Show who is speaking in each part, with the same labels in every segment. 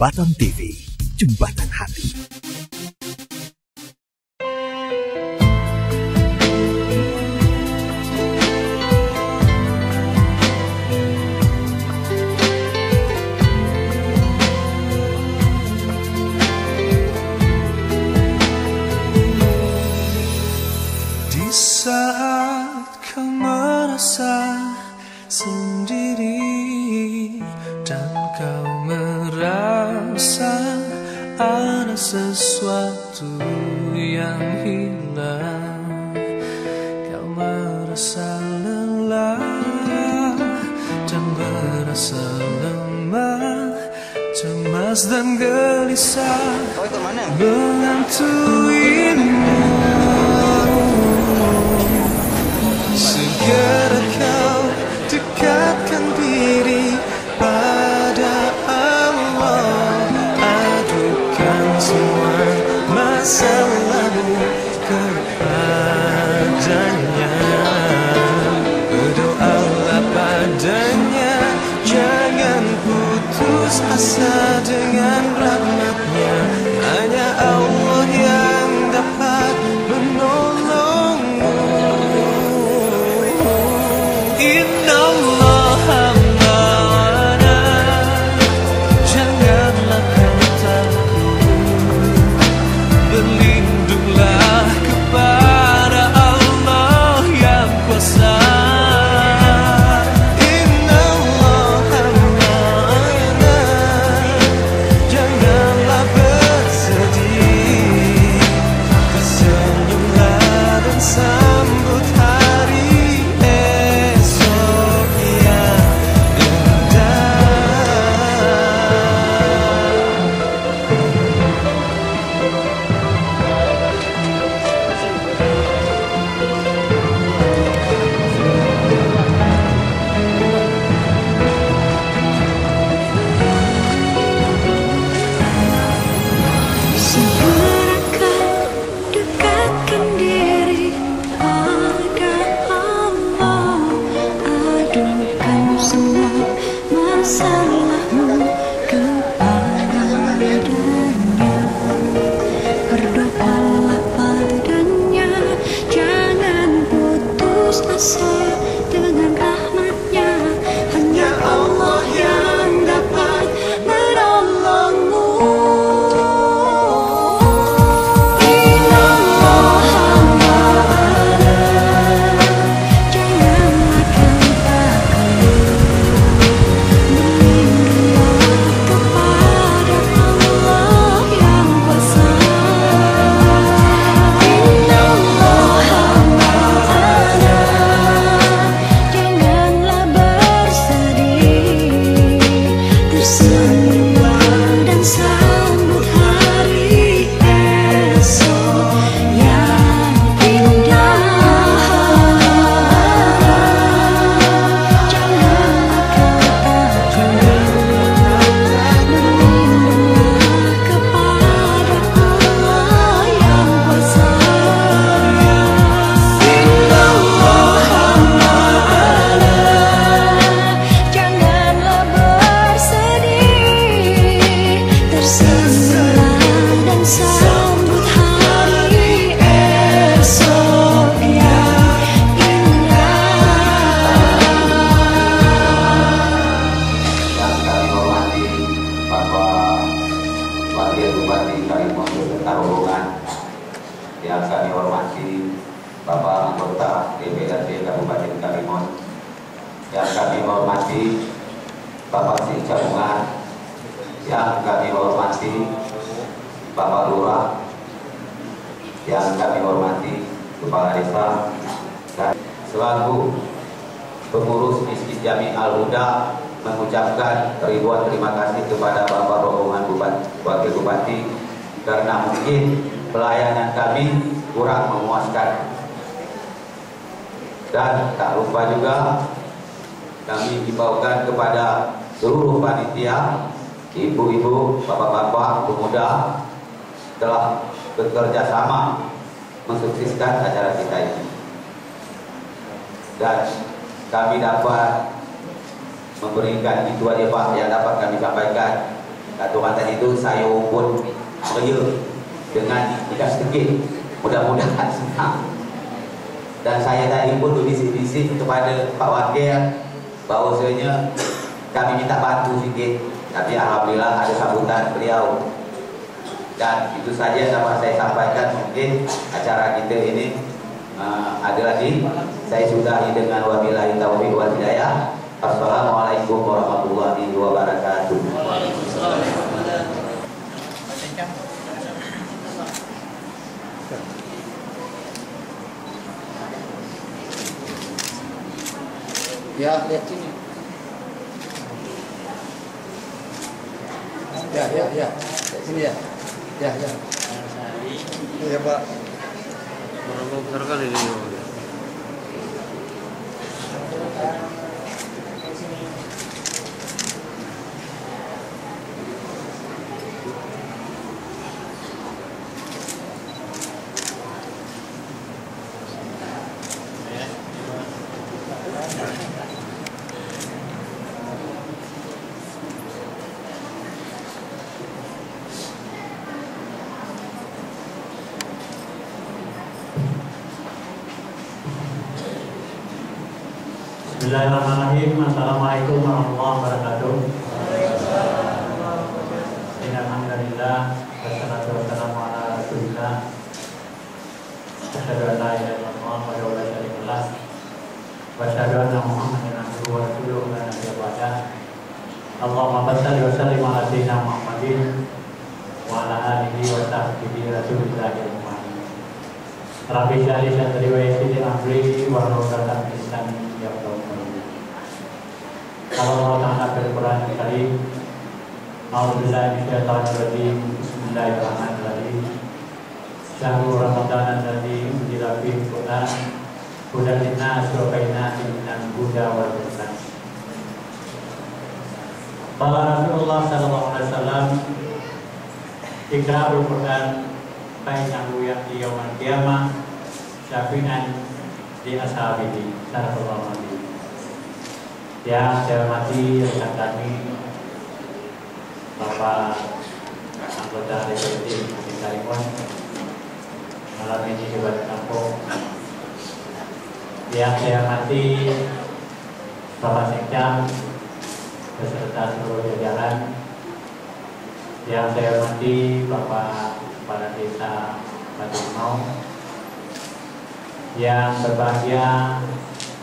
Speaker 1: Jembatan TV, Jembatan Hati.
Speaker 2: Di saat kau merasa sendiri dan kau merasa ada sesuatu yang hilang, kau merasa lelah dan merasa lemah, cemas dan gelisah mengantuimu. Segera kau dekatkan diri pada Allah, adukan semua masalahmu kepadanya, berdoalah padanya, jangan putus asa dengan rahmatnya. Hanya Allah yang dapat menolongmu. Innallaha ma'ana, janganlah kau takut, berlindunglah kepada Allah yang kuasa. Innallaha ma'ana, janganlah bersedih, tersenyumlah dan sambut hari esok yang
Speaker 3: Segera kau dekatkan diri pada Allah, adukan semua masalahmu kepadanya, berdoalah padanya, jangan putus asa dengan rahmatnya. Hanya Allah yang dapat menolongmu. Dan sambut hari esok yang indah. Janganlah kau takut, berlindunglah kepada Allah yang kuasa. Innallaha ma'ana, janganlah bersedih, tersenyumlah dan sambut hari esok yang indah.
Speaker 4: Yang kami hormati Bapak Wakil Bupati Karimun beserta rombongan, yang kami hormati Bapak anggota DPRD Kabupaten Karimun, yang kami hormati Bapak Sijabungan, yang kami hormati Bapak Lurah, yang kami hormati Kepala Desa, dan selaku pengurus Masjid Jami Al-Huda mengucapkan ribuan terima kasih kepada Bapak rombongan Wakil Bupati karena mungkin pelayanan kami kurang memuaskan. Dan tak lupa juga kami himbaukan kepada seluruh panitia, ibu-ibu, bapak-bapak, pemuda telah bekerja sama mensukseskan acara kita ini. Dan kami dapat memberikan itu aja Pak yang dapat kami sampaikan. kata orang tadi itu saya pun beria dengan tidak sedikit, mudah-mudahan senang. Dan saya tadi pun bisik-bisik kepada Pak Wakil bahawasanya kami minta bantu sedikit, tapi alhamdulillah ada sambutan beliau. Dan itu saja dapat saya sampaikan. Mungkin acara kita ini ada lagi. Saya sudahi dengan wabillahi taufiq wal hidayah. Assalamualaikum warahmatullahi wabarakatuh.
Speaker 5: Ya, lihat sini. Ya. Lihat sini ya. Ya. Ya, Pak.
Speaker 6: Berapa besar kali ini?
Speaker 7: Bismillahirrahmanirrahim. Assalamualaikum warahmatullahi wabarakatuh. Alhamdulillah, wassalatu wassalamu ala rasulillah. Asyhadu an la ilaha illallah wa la syarika lah. Wa asyhadu anna Muhammadan abduhu wa rasuluhu la nabiyya ba'dah. Allahumma shalli wa sallim ala sayyidina Muhammadin wa ala alihi wa sahbihi rasulillahi ajma'in. Rabbi shrah li sadri wa yassir li amri wa hlul 'uqdatam min lisani yafqahu qawli. Allah Ta'ala berquran Karim. A'udzubillahi minasyaitonir rajim. Bismillahirrahmanirrahim. Syahrul Ramadan alladzi unzila fihi al-Qur'an hudan lin-nas wa bayyinatin minal huda wal furqan. Qala Rasulullah sallallahu alaihi wasallam, Iqra'ul Qur'an fa innahu ya'ti yaumal qiyamah syafi'an li ashabihi. Sallallahu alaihi. Yang saya hormati rekan kami Bapak anggota DPRD Karimun, malam ini di Batu Kampung. Yang saya hormati Bapak Sekjam beserta seluruh jajaran. Yang saya hormati Bapak Kepala Desa Batu Limau. Yang berbahagia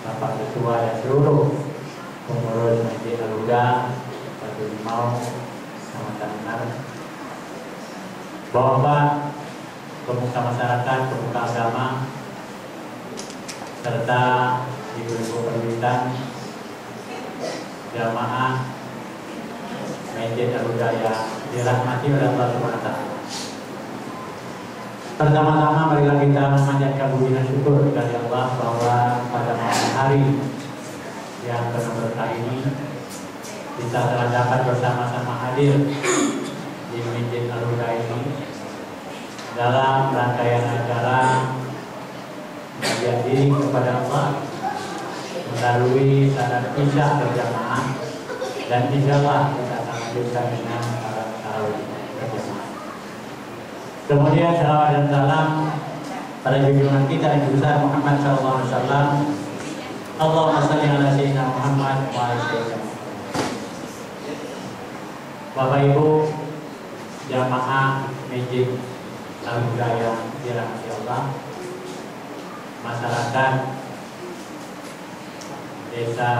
Speaker 7: Bapak Ketua dan seluruh pengurus Masjid Al-Huda Batu Limau, Kecamatan Benar, Bapak pemuka masyarakat, pemuka agama, serta ibu-ibu perwira, jamaah Masjid Al-Huda yang dirahmati oleh Allah Subhanahu wa Ta'ala. Pertama-tama marilah kita memanjatkan puji dan syukur kepada Allah bahwa pada malam hari yang penuh berkah ini kita telah dapat bersama-sama hadir di Masjid Al-Huda ini dalam rangkaian acara mengabdi diri kepada Allah melalui salat isya berjamaah, dan insyaallah kita akan lanjutkan dengan salat tarawih berjamaah. Kemudian salawat dan salam pada junjungan kita yang besar Muhammad sallallahu alaihi wasallam. Allahumma shalli ala sayyidina Muhammad wa ala sayyidina Muhammad. Bapak Ibu jamaah Masjid Al-Huda yang dirahmati Allah, masyarakat Desa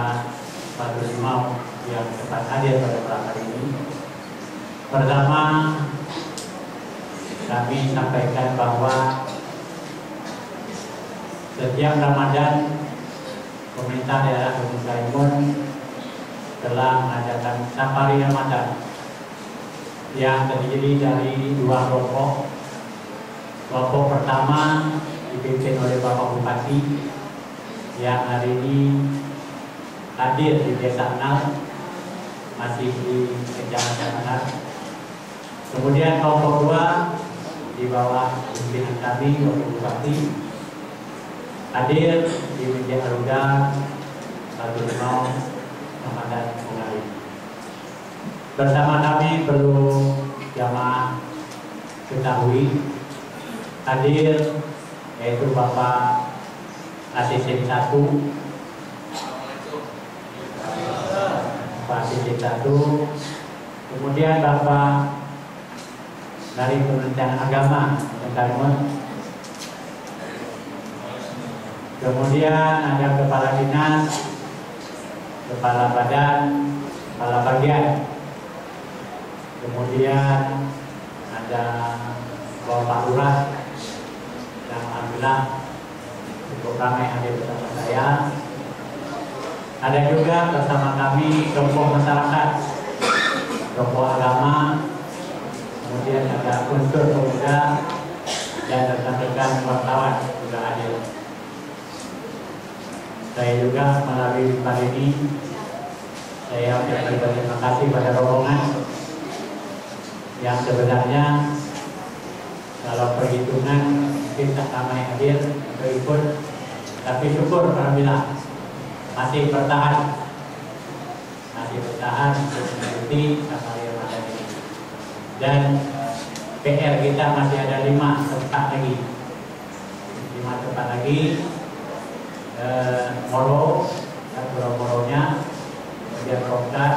Speaker 7: Batu Limau yang cepat hadir pada malam hari ini. Pertama, kami sampaikan bahwa setiap Ramadan pemerintah daerah Gunung Karimun telah mengadakan safari Ramadan yang terdiri dari dua kelompok. Kelompok pertama dipimpin oleh Bapak Bupati yang hari ini hadir di Desa Enal, masih di Kecamatan Enal. Kemudian kelompok kedua di bawah pimpinan kami Bapak Bupati hadir di Masjid Al-Huda Batu Limau, Ramadan hari. Bersama kami perlu jamaah ketahui hadir yaitu Bapak Asisten 1, Bapak Asisten 1, kemudian Bapak dari Kementerian Agama Kalimantan, kemudian ada Kepala Dinas, Kepala Badan, Kepala Bagian, kemudian ada Bapak Lurah, dan alhamdulillah cukup ramai hadir bersama saya. Ada juga bersama kami kelompok masyarakat, kelompok agama, kemudian ada unsur pemuda dan rekan-rekan wartawan juga hadir. Saya juga melalui tempat ini saya ucapkan terima kasih pada rombongan yang sebenarnya kalau perhitungan mungkin tak ramai hadir atau ikut, tapi syukur alhamdulillah masih bertahan untuk mengikuti safari Ramadan ini. Dan PR kita masih ada 5 tempat lagi, Moro, Moro-Moronya, kemudian Rokan,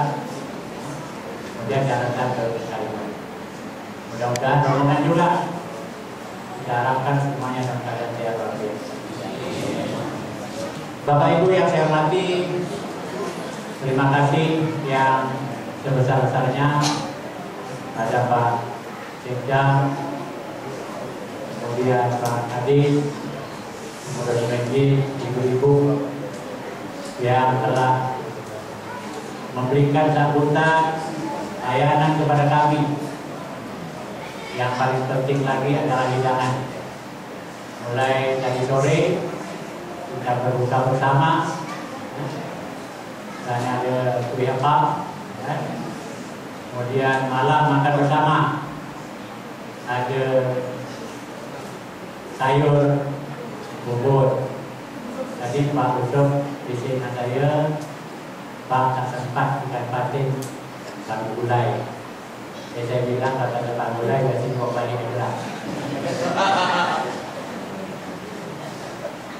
Speaker 7: kemudian Jakarta ke Kalimantan. Mudah-mudahan rombongan juga kita harapkan semuanya dalam keadaan sehat walafiat. Bapak Ibu yang saya hormati, terima kasih yang sebesar-besarnya pada Pak Sekda, kemudian Pak Kadis, kemudian Menji, ibu-ibu yang telah memberikan sambutan layanan kepada kami. Yang paling penting lagi adalah hidangan. Mulai dari sore kita berbuka bersama, dan ada kue apa, kemudian malam makan bersama, ada sayur bubur. Tadi Pak Usop di sini saya, Pak tak sempat ikan patin kami gulai. Saya bilang kata ada Pak gulai kasih bawa balik ke gelas.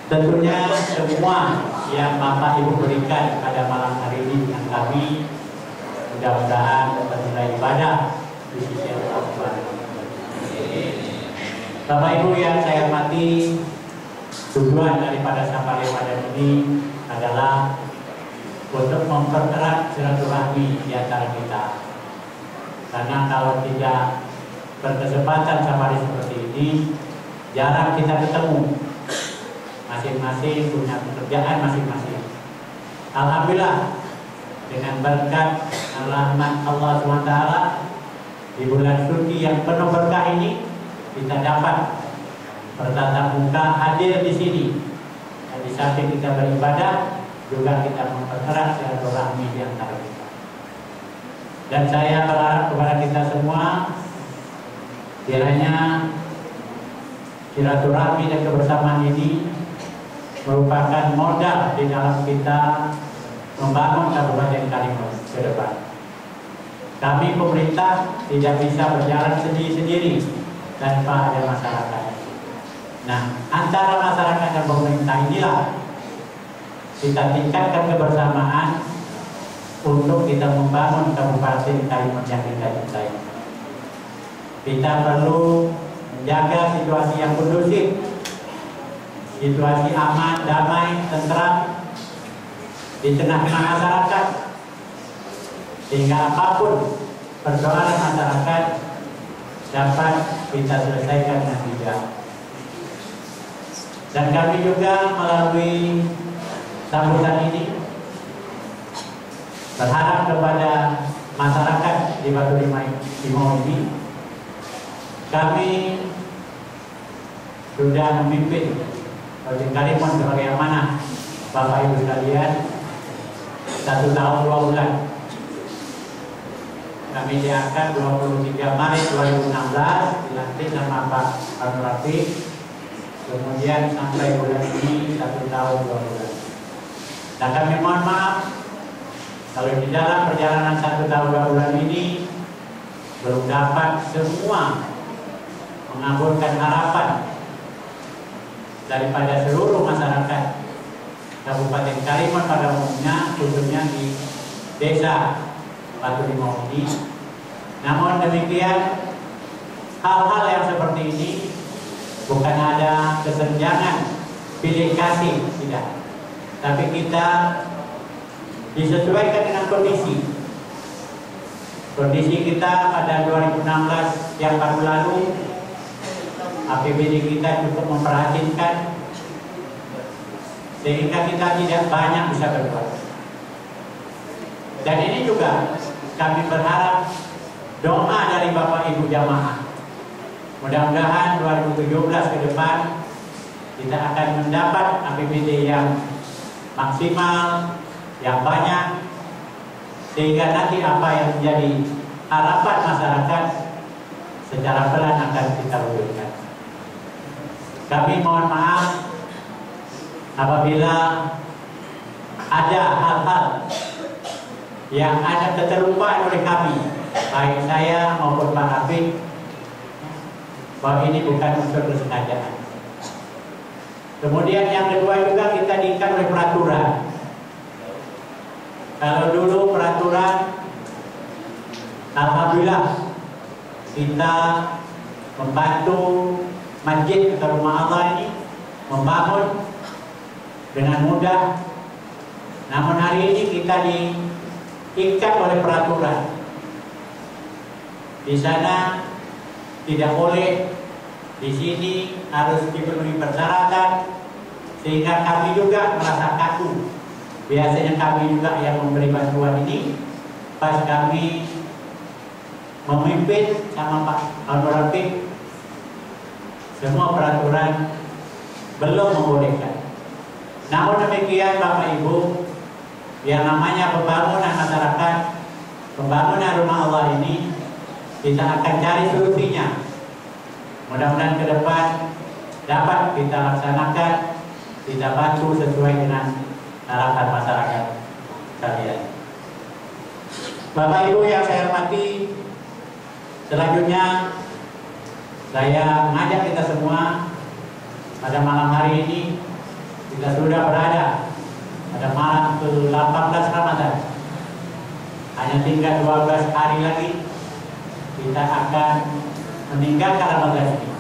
Speaker 7: Tentunya semua yang Bapak Ibu berikan pada malam hari ini dengan kami, mudah-mudahan dapat nilai ibadah di sisi Allah Subhanahu wa Ta'ala. Bapak Ibu yang saya hormati, tujuan daripada safari Ramadan ini adalah untuk mempererat silaturahmi di antara kita. Karena kalau tidak berkesempatan safari seperti ini, jarang kita ketemu. Masing-masing punya pekerjaan masing-masing. Alhamdulillah dengan berkat rahmat Allah SWT di bulan suci yang penuh berkah ini kita dapat bertatap muka hadir di sini. Dan di samping kita beribadah juga kita mempererat silaturahmi di antara kita. Dan saya berharap kepada kita semua kiranya silaturahmi dan kebersamaan ini merupakan modal di dalam kita membangun Kabupaten Kalimantan ke depan. Kami pemerintah tidak bisa berjalan sendiri-sendiri tanpa ada masyarakat. Nah, antara masyarakat dan pemerintah inilah kita tingkatkan kebersamaan untuk kita membangun Kabupaten Kalimantan yang kita cintai. Kita perlu menjaga situasi yang kondusif, situasi aman, damai, tentram di tengah masyarakat, sehingga apapun persoalan masyarakat dapat kita selesaikan dengan bijak. Dan kami juga melalui sambutan ini berharap kepada masyarakat di Batu Limau ini, kami sudah memimpin Kabupaten Kalimantan sebagai amanah Bapak Ibu sekalian 1 tahun 2 bulan. Kami diangkat 23 Maret 2016, dilantik nama Pak Anwar Rafiq. Kemudian sampai bulan ini 1 tahun 2 bulan. Dan kami mohon maaf Kalau di dalam perjalanan 1 tahun 2 bulan ini belum dapat semua mengabulkan harapan daripada seluruh masyarakat Kabupaten Karimun pada umumnya, khususnya di desa Batu Limau ini. Namun demikian, hal-hal yang seperti ini bukan ada kesenjangan pilih kasih, tidak, tapi kita disesuaikan dengan kondisi kita pada 2016 yang baru lalu. APBD kita cukup memperhatikan sehingga kita tidak banyak bisa berbuat. Dan ini juga kami berharap doa dari Bapak Ibu jamaah. Mudah-mudahan 2017 ke depan kita akan mendapat APBD yang maksimal, yang banyak, sehingga nanti apa yang menjadi harapan masyarakat secara pelan akan kita wujudkan. Kami mohon maaf apabila ada hal-hal yang ada keterlupaan oleh kami, baik saya maupun Pak Rafiq, bahwa ini bukan unsur kesengajaan. Kemudian yang kedua juga kita diikat oleh peraturan. Kalau dulu peraturan, alhamdulillah kita membantu masjid atau rumah Allah ini membangun dengan mudah. Namun hari ini kita diikat oleh peraturan. Di sana tidak boleh, di sini harus dipenuhi persyaratan, sehingga kami juga merasa kaku. Biasanya kami juga yang memberi bantuan ini, pas kami memimpin sama Pak Al-Rafiq, semua peraturan belum membolehkan. Namun demikian Bapak Ibu, yang namanya pembangunan masyarakat, pembangunan rumah Allah ini, kita akan cari solusinya. Mudah-mudahan ke depan dapat kita laksanakan, kita bantu sesuai dengan harapan masyarakat sekalian. Bapak Ibu yang saya hormati, selanjutnya saya mengajak kita semua pada malam hari ini. Kita sudah berada pada malam ke-18 Ramadan. Hanya tinggal 12 hari lagi kita akan meninggalkan Ramadan ini.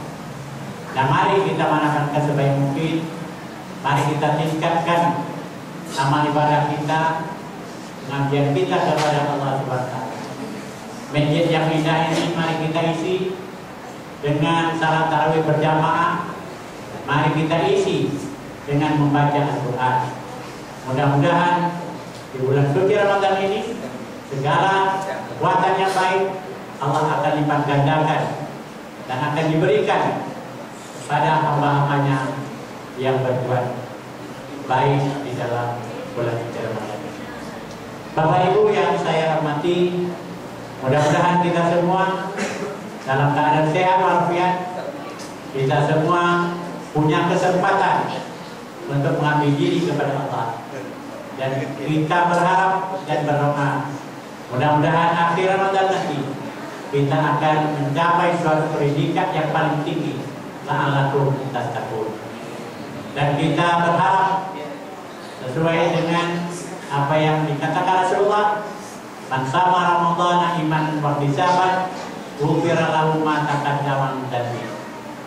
Speaker 7: Dan mari kita manfaatkan sebaik mungkin. Mari kita tingkatkan amal ibadah kita, pengabdian kita kepada Allah SWT. Masjid yang indah ini mari kita isi dengan salat tarawih berjamaah. Mari kita isi dengan membaca Al-Quran. Mudah-mudahan di bulan suci Ramadan ini segala kekuatan yang baik Allah akan lipat gandakan dan akan diberikan pada hamba-hambanya yang berbuat baik di dalam bulan suci Ramadan ini. Bapak Ibu yang saya hormati, mudah-mudahan kita semua dalam keadaan sehat walafiat, kita semua punya kesempatan untuk mengambil diri kepada Allah, dan kita berharap dan berdoa mudah-mudahan akhir Ramadan nanti kita akan mencapai suatu predikat yang paling tinggi, la'alakum tattaqun. Dan kita berharap sesuai dengan apa yang dikatakan Rasulullah, man sama Ramadan iman wa ihtisaban ghufira lahu ma taqaddama min dhanbi.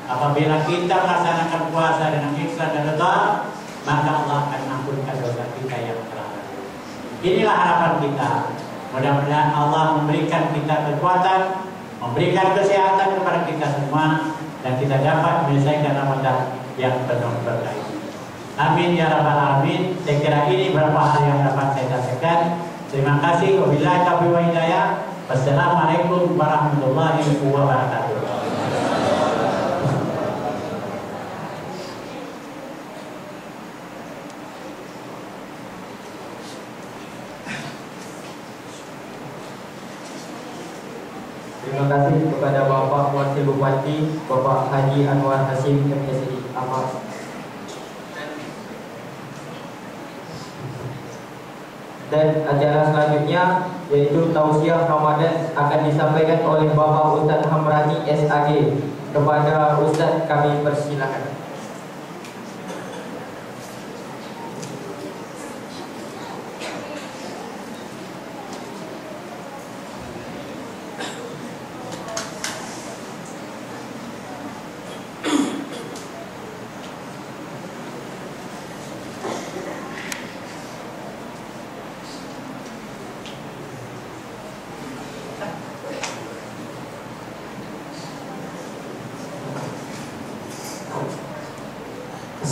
Speaker 7: Apabila kita melaksanakan puasa dengan ikhlas dan redha, maka Allah akan mengampunkan dosa kita yang telah lalu. Inilah harapan kita. Mudah-mudahan Allah memberikan kita kekuatan, memberikan kesehatan kepada kita semua, dan kita dapat menyelesaikan Ramadan yang penuh berkah. Amin ya rabbal alamin. Saya kira ini beberapa hal yang dapat saya sampaikan. Terima kasih. Wabillahi taufiq wal hidayah. Wassalamualaikum warahmatullahi wabarakatuh.
Speaker 8: Terima kasih kepada Bapak Wakil Bupati, Bapak Haji Anwar Hasim MSI Amas. Dan acara selanjutnya yaitu Tausiah Ramadan akan disampaikan oleh Bapak Ustaz Hamrani SAG. Kepada Ustaz kami persilakan.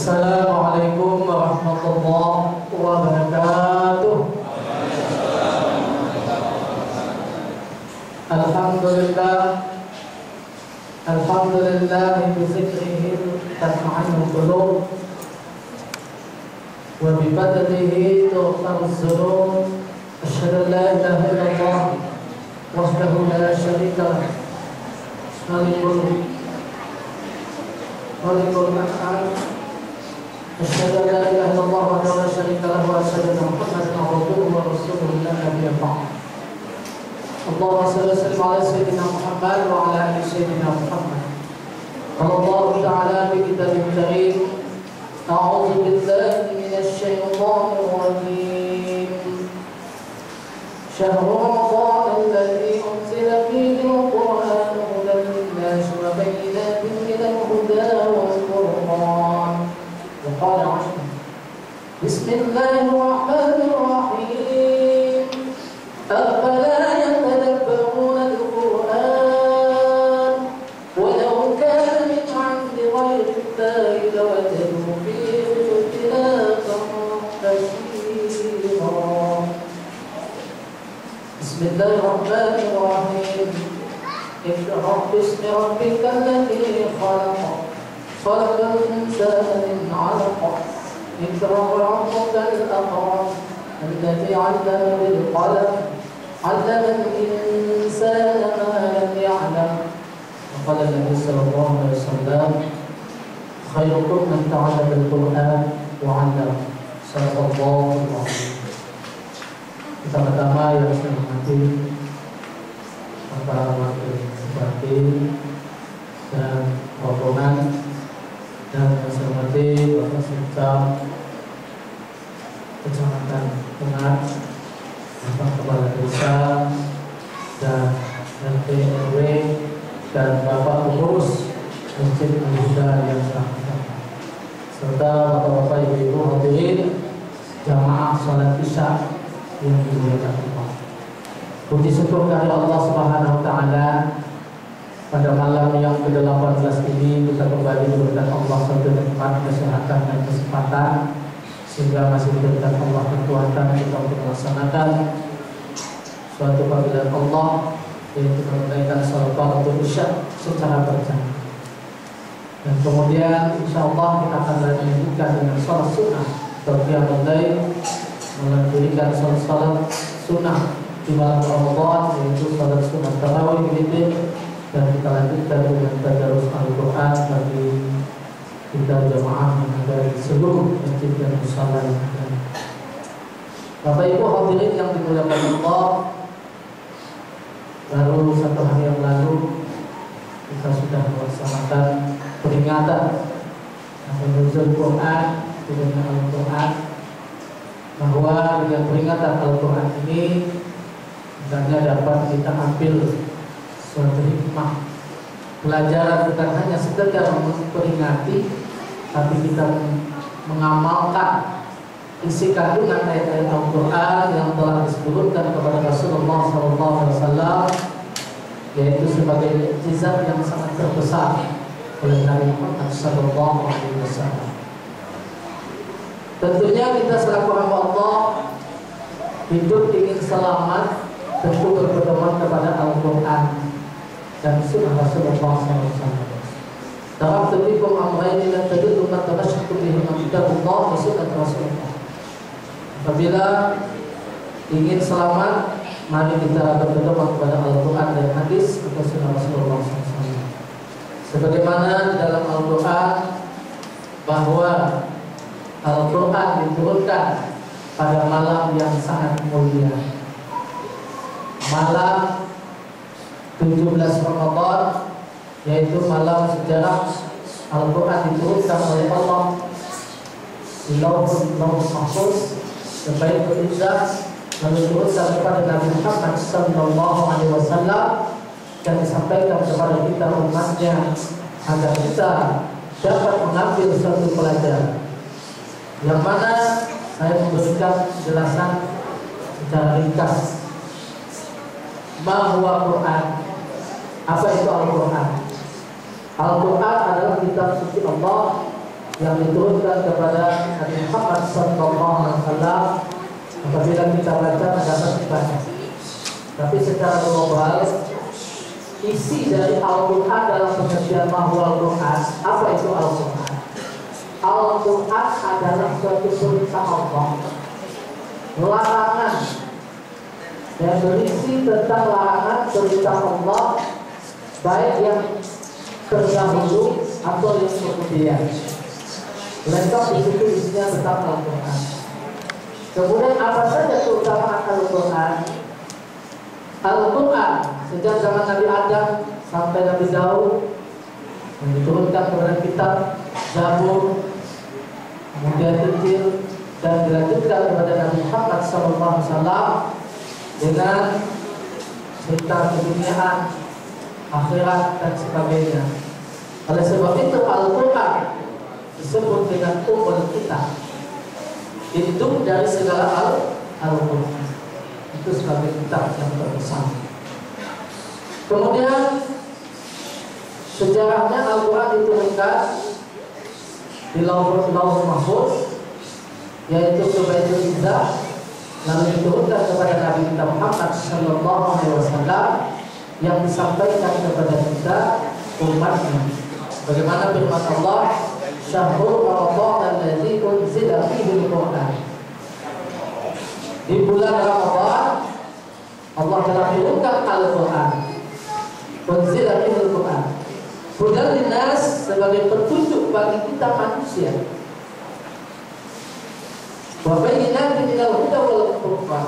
Speaker 9: Assalamualaikum warahmatullahi wabarakatuh. Alhamdulillah, alhamdulillah bi dzikrihi tatma'innul qulub wa bi fadlihi tughfaruz dzunub. Asyhadu an la ilaha illallah wahdahu la syarika lah, malikul mulk. أشهد أن لا إله إلا الله وحده لا شريك له وأشهد أن محمدا عبده ورسوله لا نبي بعده. اللهم صل وسلم على سيدنا محمد وعلى آل سيدنا محمد. قال الله تعالى في كتابه الكريم: أعوذ بالله من الشيطان الرجيم. شهر رمضان الذي أنزل فيه القرآن هدى للناس وبينات من الهدى والفرقان. وقال عشرا: بسم الله الرحمن الرحيم. أفلا يتدبرون القرآن ولو كان من عند غير الله لوجدوا فيه اختلافا كثيرا. بسم الله الرحمن الرحيم. اقرأ باسم ربك الذي خلق خلق الإنسان من علق. اقرأ وربك الأكرم الذي علم بالقلم علم الإنسان ما لم يعلم. وقال النبي صلى الله عليه وسلم: خيركم من تعلم القرآن وعلم. صدق الله العظيم. Pertama-tama yang saya hormati para wakil bupati dan rombongan, dan yang saya hormati Bapak Sekda Kecamatan Tengah, Bapak Kepala Desa dan RT RW, dan Bapak Pengurus Masjid Al-Huda yang saya serta Bapak-Bapak Ibu-Ibu hadirin jamaah salat Isya yang dimuliakan Allah. Puji syukur dari Allah Subhanahu wa taala, pada malam yang ke-18 ini kita kembali diberikan Allah satu nikmat kesehatan dan kesempatan, sehingga masih diberikan Allah kekuatan kita untuk melaksanakan suatu panggilan Allah, yaitu menunaikan salat waktu Isya secara berjamaah. Dan kemudian insya Allah kita akan lanjutkan dengan salat sunnah atau qiyamul lail, melanjutkan salat sunnah di malam Ramadan, yaitu salat sunnah tarawih witir, dan kita lanjutkan dengan tadarus Al-Quran bagi kita jamaah yang ada di seluruh masjid dan musala yang ada. Bapak Ibu hadirin yang dimuliakan Allah, baru satu hari yang lalu kita sudah melaksanakan peringatan nuzul Quran, turunnya Al-Quran, bahwa dengan peringatan Al-Quran ini hendaknya dapat kita ambil suatu hikmah pelajaran, bukan hanya sekedar memperingati, tapi kita mengamalkan isi kandungan ayat-ayat Al-Quran yang telah disebutkan kepada Rasulullah SAW, yaitu sebagai mukjizat yang sangat terbesar oleh Nabi Muhammad SAW. Tentunya kita selaku hamba Allah hidup ingin selamat, tentu berpedoman kepada Al-Quran dan sunnah Rasulullah SAW. Dalam tulikum amraini dan tadullu man tamasyaku bihi kitabullah wa sunnah Rasulullah. Apabila ingin selamat, mari kita berpedoman kepada Al-Quran dan hadis atau sunnah Rasulullah SAW. Sebagaimana di dalam Al-Quran bahwa Al-Quran diturunkan pada malam yang sangat mulia, malam 17 Ramadan, yaitu malam sejarah Al-Quran diturunkan oleh Allah di Lauhul Mahfuz sampai berizzah, lalu diturunkan kepada Nabi Muhammad sallallahu alaihi wasallam dan disampaikan kepada kita umatnya agar kita dapat mengambil suatu pelajaran, yang mana saya memberikan penjelasan secara ringkas. Bahwa Quran, apa itu Al-Quran? Al-Quran adalah kitab suci Allah yang diturunkan kepada Nabi Muhammad SAW. Apabila kita baca, dapat dibaca. Tapi secara global, isi dari Al-Quran dalam pengertian bahwa Al-Quran, apa itu Al-Quran? Al-Quran adalah suatu perintah Allah, larangan yang berisi tentang larangan perintah Allah, baik yang terdahulu atau yang kemudian. Lengkap di situ isinya tentang Al-Quran. Kemudian apa saja keutamaan Al-Quran? Al-Quran sejak zaman Nabi Adam sampai Nabi Daud yang diturunkan kepada kitab Zabur, kemudian Injil, dan dilanjutkan kepada Nabi Muhammad SAW dengan cerita keduniaan, akhirat dan sebagainya. Oleh sebab itu Al-Quran disebut dengan Ummul Kitab, induk dari segala Al-Quran. Itu sebagai kitab yang terbesar. Kemudian sejarahnya Al-Quran diturunkan di Lauhul Mahfuz, yaitu ke Baitul Izzah, lalu diturunkan kepada Nabi kita Muhammad sallallahu alaihi wasallam yang disampaikan kepada kita umatnya. Bagaimana firman Allah, Syahrul Ramadan allazi unzila fihi al-Qur'an. Di bulan Ramadan Allah telah turunkan Al-Quran. Unzila fihi al-Qur'an. Hudan linnas, sebagai petunjuk bagi kita manusia. Wa bayyinatin minal huda wal furqan,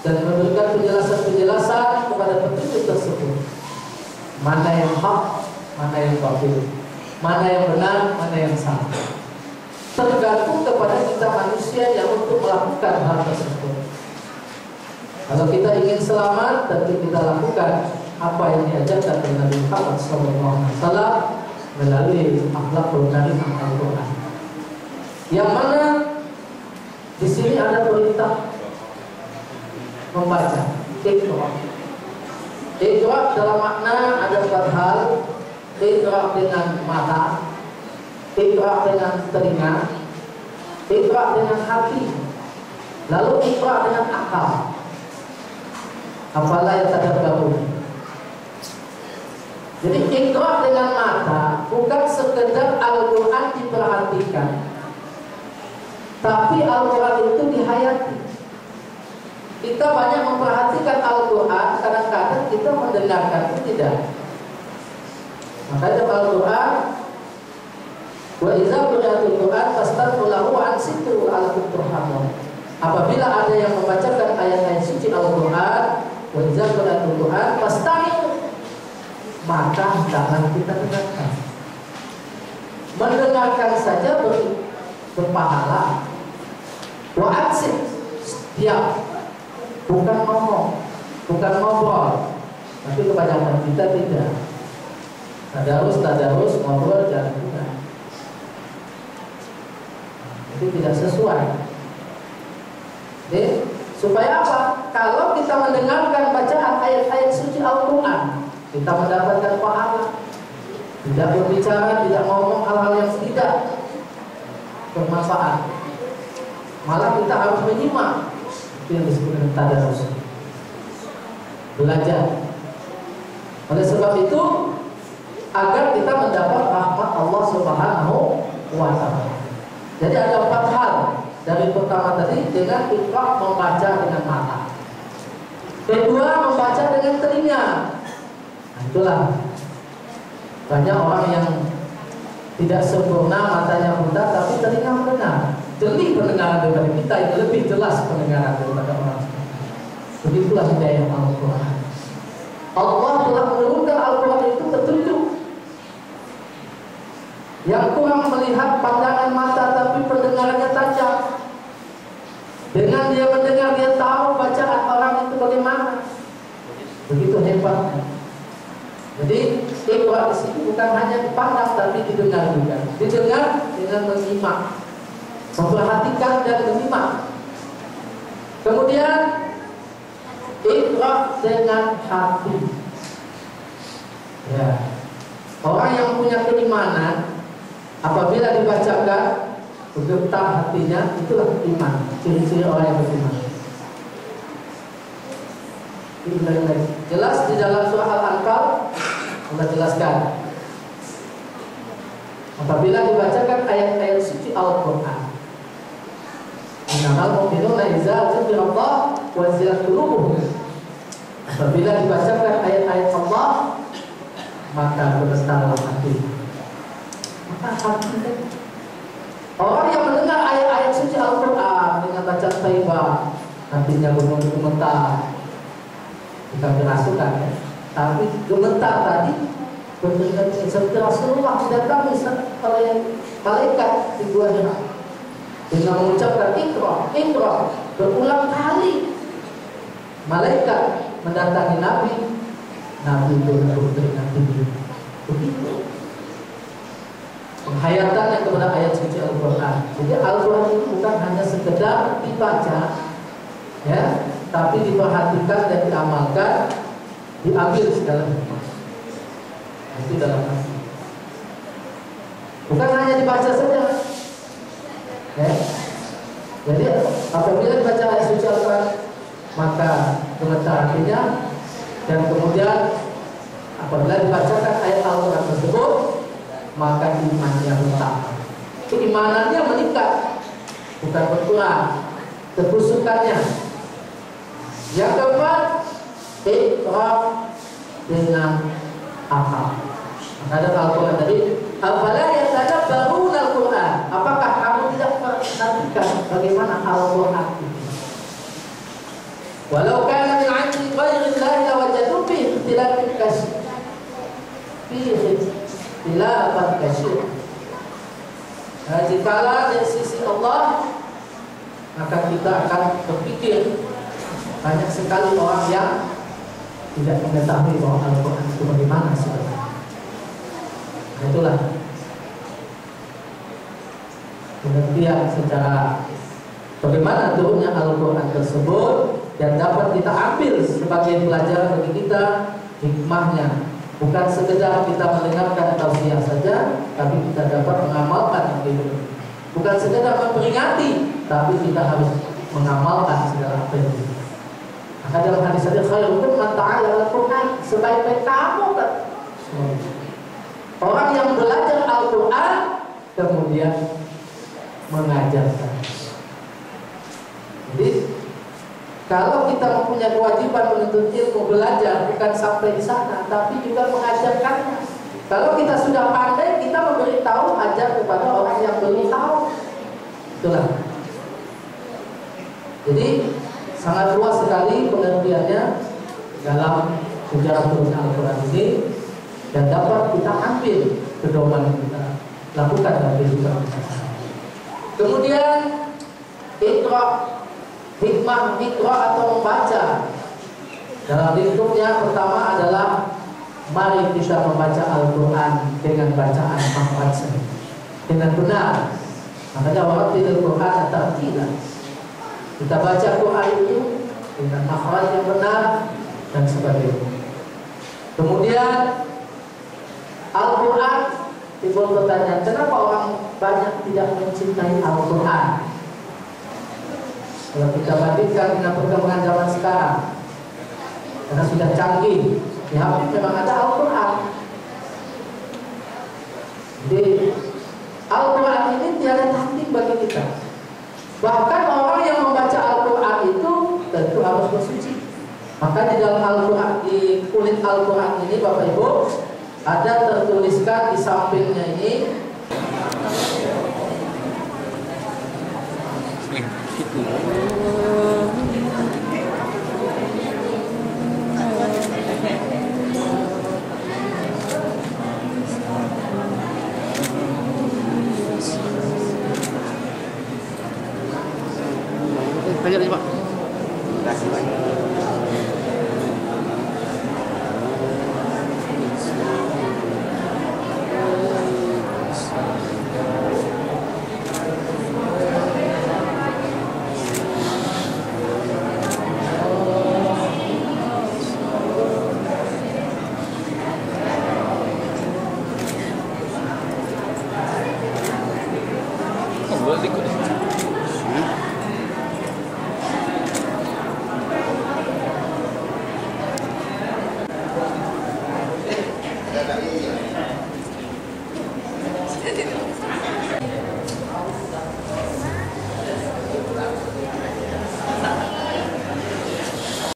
Speaker 9: dan memberikan penjelasan-penjelasan kepada petunjuk tersebut. Mana yang hak, mana yang batil, mana yang benar, mana yang salah. Tergantung kepada kita manusia yang untuk melakukan hal tersebut. Kalau kita ingin selamat, tentu kita lakukan apa yang diajarkan oleh Nabi Muhammad SAW melalui akhlakul karimah Al-Quran. Yang mana di sini ada perintah membaca, Iqra. Iqra dalam makna ada 4 hal. Iqra dengan mata, Iqra dengan telinga, Iqra dengan hati, lalu Iqra dengan akal. Apalah yang tadabbaru. Jadi Iqra dengan mata bukan sekedar Al-Quran diperhatikan, tapi Al-Quran itu dihayati. Kita banyak memperhatikan Al-Quran, kadang-kadang kita mendengarkan itu tidak. Makanya Al-Quran, wa idza qira'atul Quran fastaghfiru lahu wa ansitu la'allakum turhamun. Apabila ada yang membacakan ayat-ayat suci Al-Quran, wa idza qira'atul Quran fastami'u, maka jangan kita dengarkan. Mendengarkan saja berpahala. Wa ansit, diam, bukan ngomong, bukan ngobrol. Tapi kebanyakan kita tidak. Tadarus, ngobrol, jangan kita. Itu tidak sesuai. Jadi, supaya apa? Kalau kita mendengarkan bacaan ayat-ayat suci Al-Quran, kita mendapatkan pahala. Tidak berbicara, tidak ngomong hal-hal yang tidak bermanfaat. Malah kita harus menyimak. Itu yang disebut dengan tadarus, belajar. Oleh sebab itu, agar kita mendapat rahmat Allah Subhanahu wa Ta'ala. Jadi ada 4 hal. Dari pertama tadi dengan Iqra, membaca dengan mata. Kedua, membaca dengan telinga. Nah, itulah banyak orang yang tidak sempurna, matanya buta tapi telinga mendengar. jeli pendengaran daripada kita, yang lebih jelas pendengaran daripada orang. Begitulah hidayah Al-Quran. Allah telah menurunkan Al-Quran itu petunjuk. Yang kurang melihat pandangan mata tapi pendengarannya tajam. Dengan dia mendengar, dia tahu bacaan orang itu bagaimana. Begitu hebatnya. Jadi Iqra di sini bukan hanya dipandang tapi didengar juga. Didengar dengan menyimak, memperhatikan dan menyimak. Kemudian Iqra dengan hati. Ya. Orang yang punya keimanan apabila dibacakan bergetar hatinya, itulah iman. Ciri-ciri orang yang beriman. Jelas di dalam surah Al-Anfal Allah jelaskan, apabila dibacakan ayat-ayat suci Al-Quran, innamal mu'minuna idza dzukira Allah wajilat qulubuhum. Apabila dibacakan ayat-ayat Allah, maka bergetarlah hati. Maka hati, orang yang mendengar ayat-ayat suci Al-Quran dengan bacaan thayyibah, hatinya bergetar, bukan kerasukan ya, tapi gemetar tadi benar-benar seperti Rasulullah didatangi oleh malaikat di Gua Hira dengan mengucapkan Iqra, Iqra berulang kali. Malaikat mendatangi Nabi, Nabi berberingat tinggi. Begitu penghayatannya kepada ayat suci Al-Quran. Jadi Al-Quran itu bukan hanya sekedar dibaca, ya, tapi diperhatikan dan diamalkan, diambil segala hikmah. Itu dalam hati. Bukan hanya dibaca saja, ya. Jadi apabila dibaca ayat suci Al-Quran, maka gemetar hatinya, dan kemudian apabila dibacakan ayat Al-Quran tersebut, maka imannya bertambah. Keimanannya meningkat, bukan berkurang. Kebusukannya. Yang keempat, Iqra dengan akal. Maka ada Al-Quran tadi, afala yatadabbaruna Al-Quran. Apakah kamu tidak perhatikan bagaimana Al-Quran itu? Walau kana min 'indi ghairillahi lawajadu fihi ikhtilafan katsir. Ikhtilafan katsir. Jikalau dari sisi Allah, maka kita akan berpikir banyak sekali orang yang tidak mengetahui bahwa Al-Quran itu bagaimana sebenarnya. Nah, itulah pengertian secara bagaimana turunnya Al-Quran tersebut, dan dapat kita ambil sebagai pelajaran bagi kita hikmahnya. Bukan sekedar kita mendengarkan tausiah saja, tapi kita dapat mengamalkan itu. Bukan sekedar memperingati, tapi kita harus mengamalkan segala apa itu. Maka dalam hadis ada khairukum man ta'allama Al-Quran, sebaik-baik kamu kan orang yang belajar Al-Quran kemudian mengajarkan. Jadi kalau kita mempunyai kewajiban menuntut ilmu, belajar bukan sampai di sana, tapi juga mengajarkannya. Kalau kita sudah pandai, kita memberitahu, ajar kepada orang yang belum tahu. Itulah. Jadi sangat luas sekali pengertiannya dalam sejarah turunnya Al-Quran ini, dan dapat kita ambil pedoman yang kita lakukan dalam kehidupan kita. Kemudian Iqra, hikmah Iqra atau membaca dalam lingkupnya pertama adalah mari kita membaca Al-Quran dengan bacaan makhraj dengan benar. Makanya warattilil Quran tartila. Kita baca Quran itu dengan makhraj yang benar dan sebagainya. Kemudian Al-Quran, timbul pertanyaan, kenapa orang banyak tidak mencintai Al-Quran? Kalau kita bandingkan dengan perkembangan zaman sekarang, karena sudah canggih, di HP memang ada Al-Quran. Jadi Al-Quran ini tiada tanding bagi kita. Bahkan orang yang membaca Al-Quran itu tentu harus bersuci. Maka di dalam Al-Quran, di kulit Al-Quran ini Bapak Ibu, ada tertuliskan di sampingnya ini
Speaker 6: Lanjut aja Pak.
Speaker 4: Terima kasih banyak.
Speaker 6: Oh, boleh ikut.